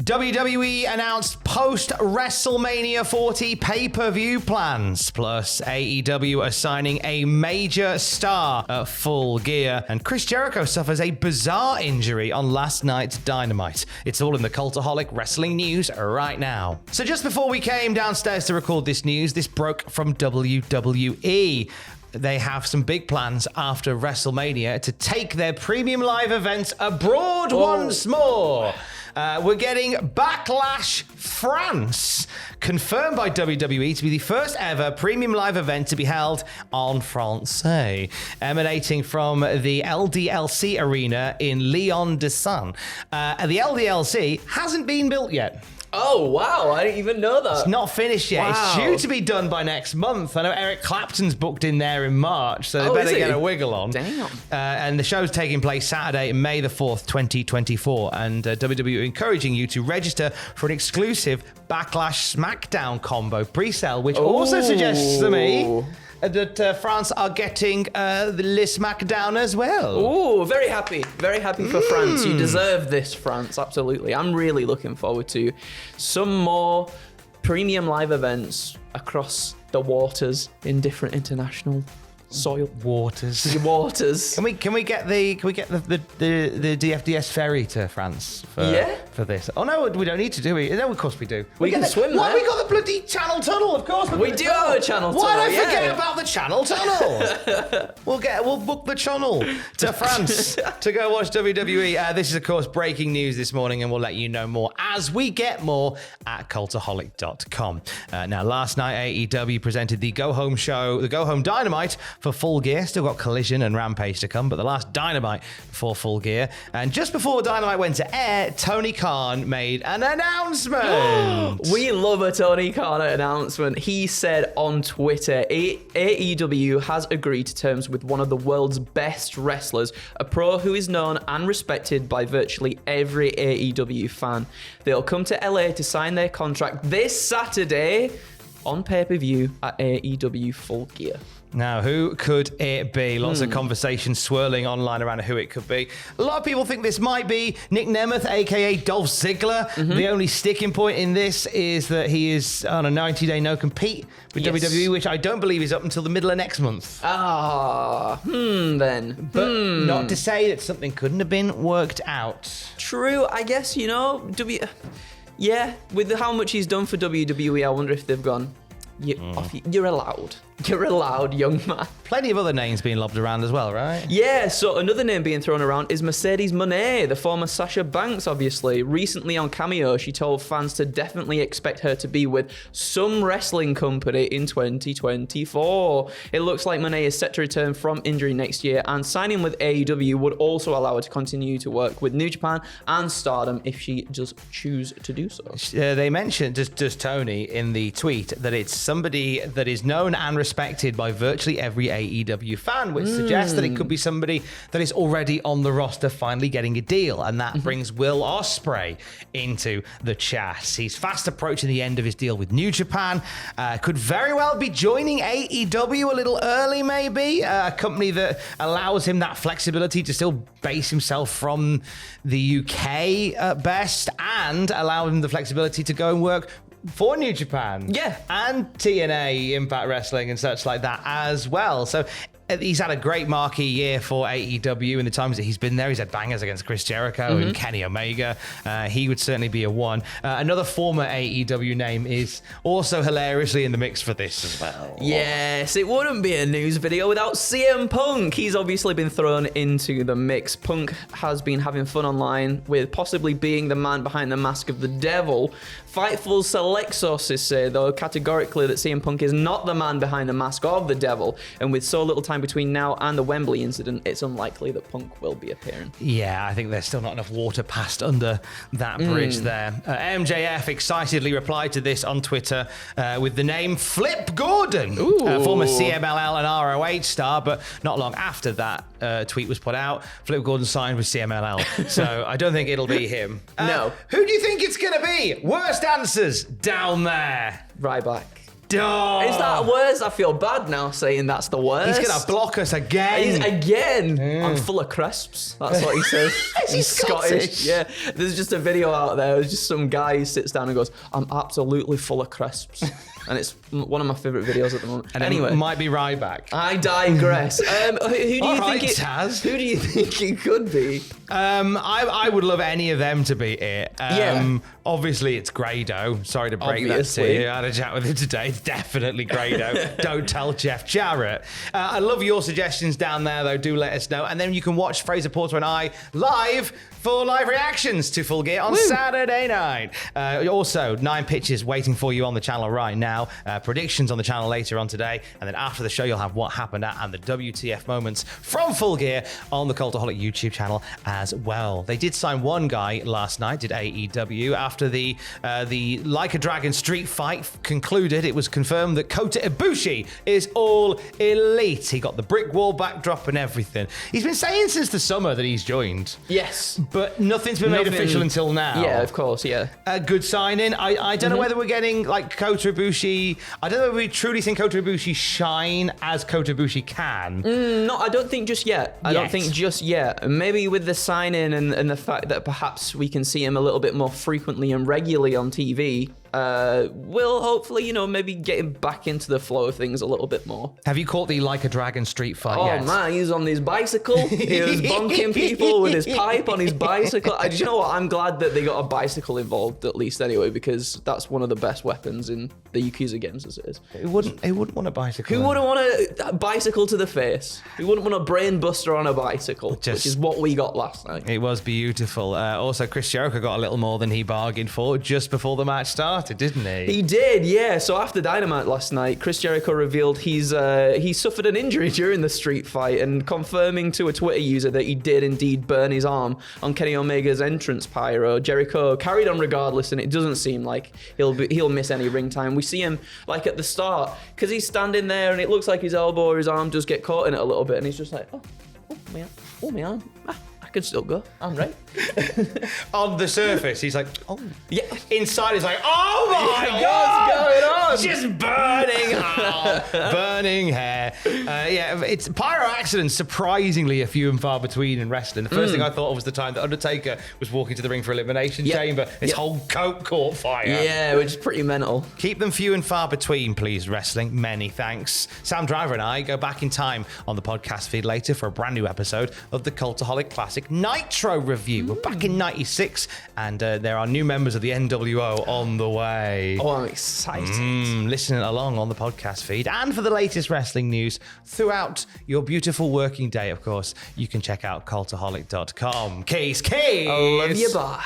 WWE announced post-WrestleMania 40 pay-per-view plans, plus AEW are signing a major star at Full Gear, and Chris Jericho suffers a bizarre injury on last night's Dynamite. It's all in the Cultaholic wrestling news right now. So just before we came downstairs to record this news, this broke from WWE. They have some big plans after WrestleMania to take their premium live events abroad once more. We're getting Backlash France, confirmed by WWE to be the first ever premium live event to be held en français, emanating from the LDLC arena in Lyon-de-Sun. The LDLC hasn't been built yet. Oh, wow. I didn't even know that. It's not finished yet. Wow. It's due to be done by next month. I know Eric Clapton's booked in there in March, so they better get a wiggle on. Damn. And the show's taking place Saturday, May the 4th, 2024. And WWE are encouraging you to register for an exclusive Backlash SmackDown combo pre-sale, which also suggests to me that France are getting the SmackDown as well. Oh, very happy. Very happy for France. You deserve this, France. Absolutely. I'm really looking forward to some more premium live events across the waters in different international soil. Waters. Waters. Can we get the DFDS ferry to France for this? Oh no, we don't need to, do we? No, of course we do. We can swim there. Why we got the bloody Channel Tunnel? Of course we do have a Channel Tunnel. Why did I forget about the Channel Tunnel? We'll book the Channel to France to go watch WWE. This is of course breaking news this morning, and we'll let you know more as we get more at cultaholic.com. Now, last night AEW presented the Go Home show, the Go Home Dynamite for Full Gear. Still got Collision and Rampage to come, but the last Dynamite for Full Gear. And just before Dynamite went to air, Tony Khan made an announcement. We love a Tony Khan announcement. He said on Twitter, AEW has agreed to terms with one of the world's best wrestlers, a pro who is known and respected by virtually every AEW fan. They'll come to LA to sign their contract this Saturday on pay-per-view at AEW Full Gear. Now, who could it be? Lots of conversations swirling online around who it could be. A lot of people think this might be Nick Nemeth, a.k.a. Dolph Ziggler. The only sticking point in this is that he is on a 90-day no-compete with WWE, which I don't believe is up until the middle of next month. Then. But not to say that something couldn't have been worked out. True, I guess, with how much he's done for WWE, I wonder if they've gone, you're allowed. You're allowed, young man. Plenty of other names being lobbed around as well, right? Yeah, so another name being thrown around is Mercedes Moné, the former Sasha Banks, obviously. Recently on Cameo, she told fans to definitely expect her to be with some wrestling company in 2024. It looks like Moné is set to return from injury next year, and signing with AEW would also allow her to continue to work with New Japan and Stardom if she does choose to do so. They mentioned, does Tony, in the tweet, that it's somebody that is known and respected by virtually every AEW fan, which suggests that it could be somebody that is already on the roster finally getting a deal, and that brings Will Ospreay into the chat. He's fast approaching the end of his deal with New Japan, could very well be joining AEW a little early, maybe, a company that allows him that flexibility to still base himself from the UK at best, and allow him the flexibility to go and work for New Japan. Yeah. And TNA, Impact Wrestling and such like that as well. So he's had a great marquee year for AEW in the times that he's been there. He's had bangers against Chris Jericho and Kenny Omega. He would certainly be a one. Another former AEW name is also hilariously in the mix for this as well. Yes, it wouldn't be a news video without CM Punk. He's obviously been thrown into the mix. Punk has been having fun online with possibly being the man behind the mask of the devil. Fightful select sources say, though, categorically that CM Punk is not the man behind the mask of the devil, and with so little time between now and the Wembley incident, it's unlikely that Punk will be appearing. Yeah, I think there's still not enough water passed under that bridge there. MJF excitedly replied to this on Twitter with the name Flip Gordon, former CMLL and ROH star, but not long after that tweet was put out, Flip Gordon signed with CMLL, so I don't think it'll be him. No. Who do you think it's going to be? Worst answers down there. Ryback. door. Is that worse? I feel bad now saying that's the worst. He's going to block us again. I'm full of crisps. That's what he says. Is he He's Scottish? Yeah. There's just a video out there. There's just some guy who sits down and goes, I'm absolutely full of crisps. And it's one of my favourite videos at the moment. And anyway, it might be Ryback. I digress. Who do you Taz. Who do you think it could be? I would love any of them to be it. Obviously, it's Grado. Sorry to break that to you. I had a chat with him today. It's definitely Grado. Don't tell Jeff Jarrett. I love your suggestions down there, though. Do let us know. And then you can watch Fraser Porter and I live for live reactions to Full Gear on Saturday night. Also, 9 pitches waiting for you on the channel right now. Predictions on the channel later on today. And then after the show, you'll have what happened at and the WTF moments from Full Gear on the Cultaholic YouTube channel as well. They did sign one guy last night, did AEW. After the Like a Dragon street fight concluded, it was confirmed that Kota Ibushi is all elite. He got the brick wall backdrop and everything. He's been saying since the summer that he's joined. Yes. But nothing's been made official until now. Yeah, of course, yeah. A good signing. I don't know whether we're getting like Kota Ibushi. I don't know if we truly think Kota Ibushi shine as Kota Ibushi can. No, I don't think just yet. I don't think just yet. Maybe with the signing and the fact that perhaps we can see him a little bit more frequently and regularly on TV, we'll hopefully, maybe get him back into the flow of things a little bit more. Have you caught the Like a Dragon street fight yet? Oh man, he's on his bicycle. He was bonking people with his pipe on his bicycle. Do you know what? I'm glad that they got a bicycle involved at least anyway, because that's one of the best weapons in the Yakuza games as it is. Who wouldn't want a bicycle? Who wouldn't want a bicycle to the face? Who wouldn't want a brain buster on a bicycle? Which is what we got last night. It was beautiful. Also, Chris Jericho got a little more than he bargained for just before the match started, didn't he? He did, yeah. So after Dynamite last night, Chris Jericho revealed he suffered an injury during the street fight, and confirming to a Twitter user that he did indeed burn his arm on Kenny Omega's entrance pyro. Jericho carried on regardless, and it doesn't seem like he'll miss any ring time. We see him like at the start because he's standing there, and it looks like his elbow or his arm does get caught in it a little bit, and he's just like, my arm. I can still go. I'm right. On the surface, he's like, oh. Yeah. Inside, he's like, oh my God! What's going on? Just burning, burning hair. It's pyro accidents, surprisingly a few and far between in wrestling. The first thing I thought of was the time that Undertaker was walking to the ring for Elimination Chamber. His whole coat caught fire. Yeah, which is pretty mental. Keep them few and far between, please, wrestling. Many thanks. Sam Driver and I go back in time on the podcast feed later for a brand new episode of the Cultaholic Classic Nitro review. We're back in 96, and there are new members of the NWO on the way. Oh, I'm excited. Listening along on the podcast feed. And for the latest wrestling news throughout your beautiful working day, of course, you can check out cultaholic.com. Keys. I love you, bye.